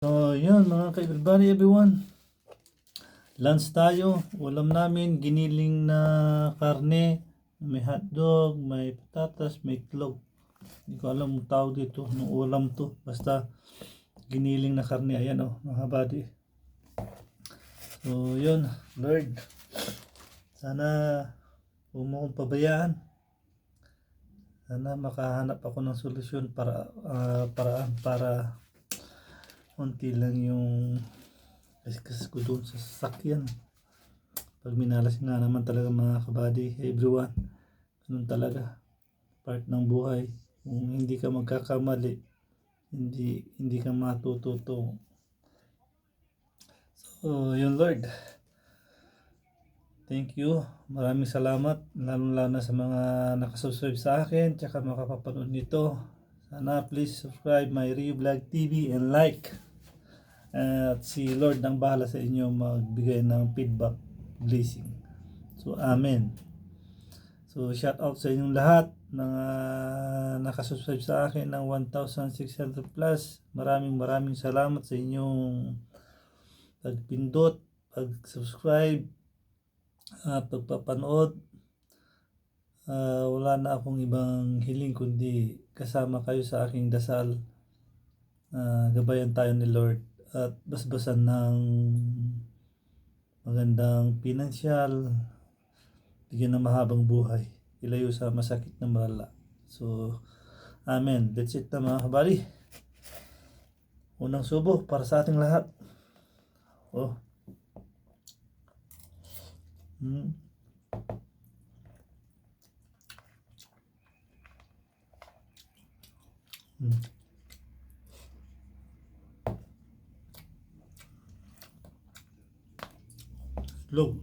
So, yun mga everybody, everyone. Lunch tayo. Ulam namin, giniling na karne. May hotdog, may patatas, may itlog. Hindi ko alam ang tawag dito, ng ulam to. Basta giniling na karne. Ayan mga buddy. So, yun. Lord, sana huwag mo akong pabayaan. Sana makahanap ako ng solusyon para unti lang yung kaskas ko doon sa sasakyan. Pag minalas nga naman talaga mga kabady, everyone, ganun talaga, part ng buhay. Kung hindi ka magkakamali, hindi ka matututo. So yun Lord, thank you, maraming salamat, lalo na sa mga nakasubscribe sa akin tsaka makapapanood nito. Sana please subscribe my Rio Vlog TV and like. At si Lord ang bahala sa inyo magbigay ng feedback, blessing. So amen. So shout out sa inyong lahat ng nakasubscribe sa akin ng 1,600 plus. Maraming salamat sa inyong pagpindot, pag-subscribe, pagpapanood. Wala na akong ibang hiling kundi kasama kayo sa aking dasal. Gabayan tayo ni Lord at basbasan ng magandang pinansyal, bigyan ng mahabang buhay, ilayo sa masakit na malala. So amen. That's it na mga kabali. Unang subo para sa ating lahat. Log.